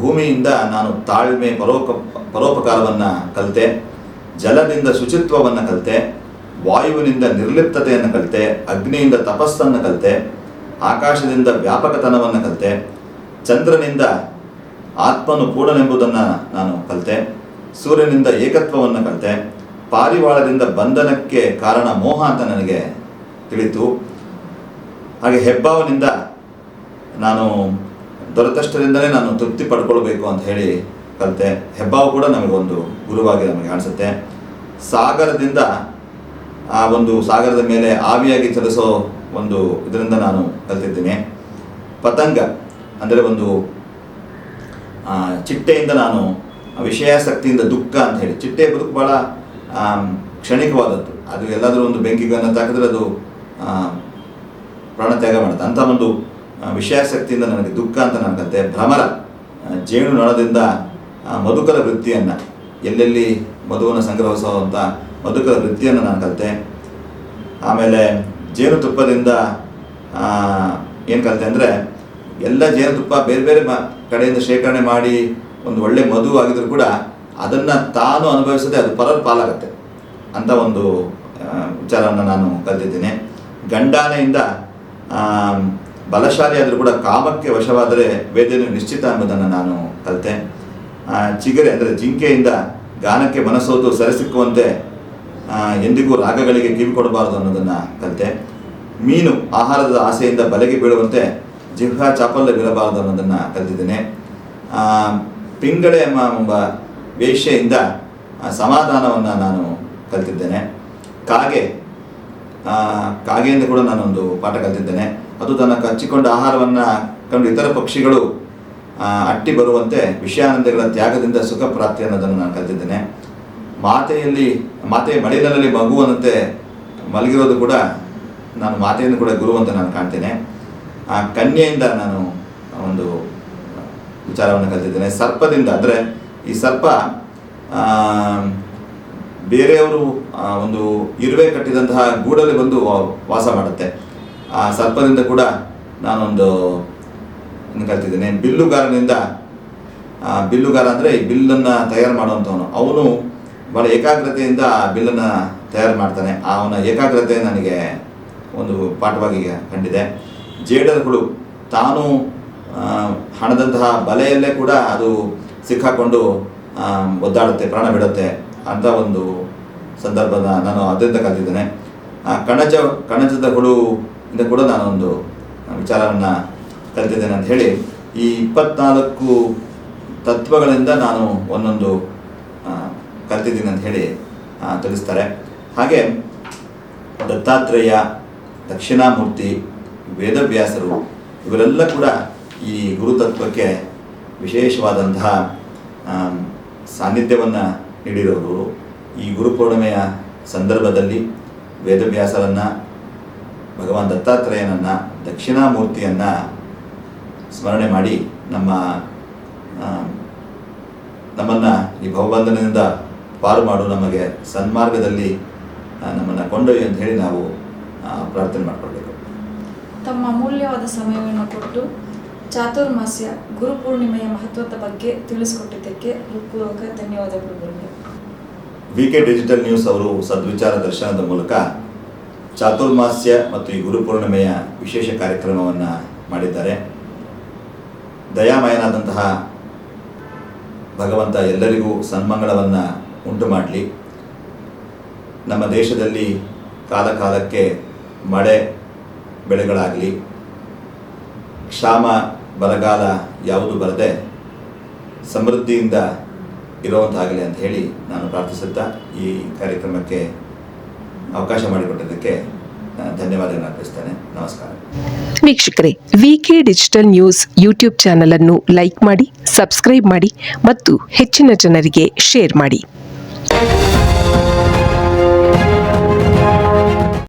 ಭೂಮಿಯಿಂದ ನಾನು ತಾಳ್ಮೆ ಪರೋಪಕಾರವನ್ನು ಕಲಿತೆ, ಜಲದಿಂದ ಶುಚಿತ್ವವನ್ನು ಕಲಿತೆ, ವಾಯುವಿನಿಂದ ನಿರ್ಲಿಪ್ತತೆಯನ್ನು ಕಲಿತೆ, ಅಗ್ನಿಯಿಂದ ತಪಸ್ಸನ್ನು ಕಲಿತೆ, ಆಕಾಶದಿಂದ ವ್ಯಾಪಕತನವನ್ನು ಕಲಿತೆ, ಚಂದ್ರನಿಂದ ಆತ್ಮನು ಪೂರ್ಣನೆಂಬುದನ್ನು ನಾನು ಕಲಿತೆ, ಸೂರ್ಯನಿಂದ ಏಕತ್ವವನ್ನು ಕಲಿತೆ, ಪಾರಿವಾಳದಿಂದ ಬಂಧನಕ್ಕೆ ಕಾರಣ ಮೋಹ ಅಂತ ನನಗೆ ತಿಳಿತು. ಹಾಗೆ ಹೆಬ್ಬಾವನಿಂದ ನಾನು ದೊರೆತಷ್ಟರಿಂದಲೇ ನಾನು ತೃಪ್ತಿ ಪಡ್ಕೊಳ್ಬೇಕು ಅಂತ ಹೇಳಿ ಕಲಿತೆ. ಹೆಬ್ಬಾವು ಕೂಡ ನಮಗೊಂದು ಗುರುವಾಗಿ ನಮಗೆ ಕಾಣಿಸುತ್ತೆ. ಸಾಗರದಿಂದ ಆ ಒಂದು ಸಾಗರದ ಮೇಲೆ ಆವಿಯಾಗಿ ಚಲಿಸೋ ಒಂದು ಇದರಿಂದ ನಾನು ಕಲಿತಿದ್ದೀನಿ. ಪತಂಗ ಅಂದರೆ ಒಂದು ಚಿಟ್ಟೆಯಿಂದ ನಾನು ವಿಷಯಾಸಕ್ತಿಯಿಂದ ದುಃಖ ಅಂತ ಹೇಳಿ, ಚಿಟ್ಟೆ ಬದುಕು ಭಾಳ ಕ್ಷಣಿಕವಾದದ್ದು. ಅದು ಎಲ್ಲಾದರೂ ಒಂದು ಬೆಂಕಿಗನ್ನು ತಾಕಿದ್ರೆ ಅದು ಪ್ರಾಣತ್ಯಾಗ ಮಾಡುತ್ತೆ. ಅಂಥ ಒಂದು ವಿಷಯಾಸಕ್ತಿಯಿಂದ ನನಗೆ ದುಃಖ ಅಂತ ನಾನು ಕಲಿತೆ. ಭ್ರಮರ, ಜೇನು ನೊಣದಿಂದ ಮಧುಕರ ವೃತ್ತಿಯನ್ನು, ಎಲ್ಲೆಲ್ಲಿ ಮಧುವನ್ನು ಸಂಗ್ರಹಿಸುವಂಥ ಮಧುಕರ ವೃತ್ತಿಯನ್ನು ನಾನು ಕಲಿತೆ. ಆಮೇಲೆ ಜೇನುತುಪ್ಪದಿಂದ ಏನು ಕಲಿತೆ ಅಂದರೆ, ಎಲ್ಲ ಜೇನುತುಪ್ಪ ಬೇರೆ ಬೇರೆ ಕಡೆಯಿಂದ ಶೇಖರಣೆ ಮಾಡಿ ಒಂದು ಒಳ್ಳೆ ಮಧು ಆಗಿದ್ರು ಕೂಡ ಅದನ್ನು ತಾನು ಅನುಭವಿಸದೆ ಅದು ಪರರ ಪಾಲಾಗುತ್ತೆ ಅಂತ ಒಂದು ವಿಚಾರವನ್ನು ನಾನು ಕಲಿತಿದ್ದೀನಿ. ಗಂಡಾನೆಯಿಂದ ಬಲಶಾಲಿ ಆದರೂ ಕೂಡ ಕಾಮಕ್ಕೆ ವಶವಾದರೆ ವೇದನೆ ನಿಶ್ಚಿತ ಎಂಬುದನ್ನು ನಾನು ಕಲಿತೆ. ಚಿಗರೆ ಅಂದರೆ ಜಿಂಕೆಯಿಂದ ಗಾನಕ್ಕೆ ಮನಸ್ಸೋದು ಸರಿಸಿಕ್ಕುವಂತೆ ಎಂದಿಗೂ ರಾಗಗಳಿಗೆ ಕಿವಿ ಕೊಡಬಾರದು ಅನ್ನೋದನ್ನು ಕಲಿತೆ. ಮೀನು ಆಹಾರದ ಆಸೆಯಿಂದ ಬಲೆಗೆ ಬೀಳುವಂತೆ ಜಿಹ್ವಾ ಚಾಪಲ್ಯ ಬೀಳಬಾರದು ಅನ್ನೋದನ್ನು ಕಲಿತಿದ್ದೇನೆ. ಪಿಂಗಳೆ ಎಂಬ ವೇಶ್ಯೆಯಿಂದ ಸಮಾಧಾನವನ್ನು ನಾನು ಕಲಿತಿದ್ದೇನೆ. ಕಾಗೆಯಿಂದ ಕೂಡ ನಾನೊಂದು ಪಾಠ ಕಲಿತಿದ್ದೇನೆ. ಅದು ತನ್ನ ಕಚ್ಚಿಕೊಂಡ ಆಹಾರವನ್ನು ಕಂಡು ಇತರ ಪಕ್ಷಿಗಳು ಅಟ್ಟಿ ಬರುವಂತೆ ವಿಷಯಾನಂದಗಳ ತ್ಯಾಗದಿಂದ ಸುಖ ಪ್ರಾಪ್ತಿ ಅನ್ನೋದನ್ನು ನಾನು ಕಲಿತಿದ್ದೇನೆ. ಮಾತೆಯ ಮಡಿಲಿನಲ್ಲಿ ಮಗುವನ್ನಂತೆ ಮಲಗಿರೋದು ಕೂಡ ನಾನು ಮಾತೆಯನ್ನು ಕೂಡ ಗುರು ಅಂತ ನಾನು ಕಾಣ್ತೇನೆ. ಕನ್ಯೆಯಿಂದ ನಾನು ಒಂದು ವಿಚಾರವನ್ನು ಕಲಿತಿದ್ದೇನೆ. ಸರ್ಪದಿಂದ ಅಂದರೆ ಈ ಸರ್ಪ ಬೇರೆಯವರು ಒಂದು ಇರುವೆ ಕಟ್ಟಿದಂತಹ ಗೂಡಲ್ಲಿ ಬಂದು ವಾಸ ಮಾಡುತ್ತೆ. ಆ ಸರ್ಪದಿಂದ ಕೂಡ ನಾನೊಂದು ಕಲಿತಿದ್ದೇನೆ. ಬಿಲ್ಲುಗಾರ ಅಂದರೆ ಈ ಬಿಲ್ಲನ್ನು ತಯಾರು ಮಾಡುವಂಥವನು. ಅವನು ಭಾಳ ಏಕಾಗ್ರತೆಯಿಂದ ಆ ಬಿಲ್ಲನ್ನು ತಯಾರು ಮಾಡ್ತಾನೆ. ಅವನ ಏಕಾಗ್ರತೆ ನನಗೆ ಒಂದು ಪಾಠವಾಗಿ ಕಂಡಿದೆ. ಜೇಡರ ಹುಳು ತಾನು ಹಣದಂತಹ ಬಲೆಯಲ್ಲೇ ಕೂಡ ಅದು ಸಿಕ್ಕಾಕೊಂಡು ಒದ್ದಾಡುತ್ತೆ, ಪ್ರಾಣ ಬಿಡುತ್ತೆ ಅಂತ ಒಂದು ಸಂದರ್ಭದ ನಾನು ಅದರಿಂದ ಕಲಿತಿದ್ದೇನೆ. ಕಣಜದ ಹುಳು ಇಂದ ಕೂಡ ನಾನೊಂದು ವಿಚಾರವನ್ನು ಕಲಿತಿದ್ದೇನೆ ಅಂತ ಹೇಳಿ ಈ 24 ತತ್ವಗಳಿಂದ ನಾನು ಒಂದೊಂದು ಕಲಿತಿದ್ದೀನಿ ಅಂತ ಹೇಳಿ ತಿಳಿಸ್ತಾರೆ. ಹಾಗೆ ದತ್ತಾತ್ರೇಯ, ದಕ್ಷಿಣಾಮೂರ್ತಿ, ವೇದವ್ಯಾಸರು ಇವರೆಲ್ಲ ಕೂಡ ಈ ಗುರುತತ್ವಕ್ಕೆ ವಿಶೇಷವಾದಂತಹ ಸಾನ್ನಿಧ್ಯವನ್ನು ನೀಡಿರೋರು. ಈ ಗುರುಪೂರ್ಣಿಮೆಯ ಸಂದರ್ಭದಲ್ಲಿ ವೇದವ್ಯಾಸರನ್ನು, ಭಗವಾನ್ ದತ್ತಾತ್ರೇಯನನ್ನು, ದಕ್ಷಿಣಾಮೂರ್ತಿಯನ್ನು ಸ್ಮರಣೆ ಮಾಡಿ ನಮ್ಮನ್ನು ಈ ಭವಬಂಧನದಿಂದ ಪಾರು ಮಾಡು, ನಮಗೆ ಸನ್ಮಾರ್ಗದಲ್ಲಿ ನಮ್ಮನ್ನು ಕೊಂಡೊಯ್ಯು ಅಂತ ಹೇಳಿ ನಾವು ಪ್ರಾರ್ಥನೆ ಮಾಡಿಕೊಳ್ಬೇಕು. ತಮ್ಮ ಅಮೂಲ್ಯವಾದ ಸಮಯವನ್ನು ಕೊಟ್ಟು ಚಾತುರ್ಮಾಸ್ಯ ಗುರುಪೂರ್ಣಿಮೆಯ ಮಹತ್ವದ ಬಗ್ಗೆ ತಿಳಿಸಿಕೊಟ್ಟಿದ್ದಕ್ಕೆ ಹೃತ್ಪೂರ್ವಕ ಧನ್ಯವಾದಗಳು ಗುರುಗಳೇ. VK ಡಿಜಿಟಲ್ ನ್ಯೂಸ್ ಅವರು ಸದ್ವಿಚಾರ ದರ್ಶನದ ಮೂಲಕ ಚಾತುರ್ಮಾಸ್ಯ ಮತ್ತು ಈ ಗುರುಪೂರ್ಣಿಮೆಯ ವಿಶೇಷ ಕಾರ್ಯಕ್ರಮವನ್ನು ಮಾಡಿದ್ದಾರೆ. ದಯಾಮಯನಾದಂತಹ ಭಗವಂತ ಎಲ್ಲರಿಗೂ ಸನ್ಮಂಗಳವನ್ನು ಉಂಟು ಮಾಡಲಿ. ನಮ್ಮ ದೇಶದಲ್ಲಿ ಕಾಲಕಾಲಕ್ಕೆ ಮಳೆ ಬೆಳೆಗಳಾಗಲಿ, ಕ್ಷಾಮ ಬರಗಾಲ ಯಾವುದು ಬರದೆ ಸಮೃದ್ಧಿಯಿಂದ ಇರುವಂತಾಗಲಿ ಅಂತ ಹೇಳಿ ನಾನು ಪ್ರಾರ್ಥಿಸುತ್ತಾ ಈ ಕಾರ್ಯಕ್ರಮಕ್ಕೆ ಅವಕಾಶ ಮಾಡಿಕೊಟ್ಟಿದ್ದಕ್ಕೆ ಧನ್ಯವಾದಗಳನ್ನು ಅರ್ಪಿಸ್ತೇನೆ. ನಮಸ್ಕಾರ. ವೀಕ್ಷಕರೇ, VK digital news YouTube channel ಅನ್ನು ಲೈಕ್ ಮಾಡಿ, ಸಬ್ಸ್ಕ್ರೈಬ್ ಮಾಡಿ ಮತ್ತು ಹೆಚ್ಚಿನ ಜನರಿಗೆ ಶೇರ್ ಮಾಡಿ.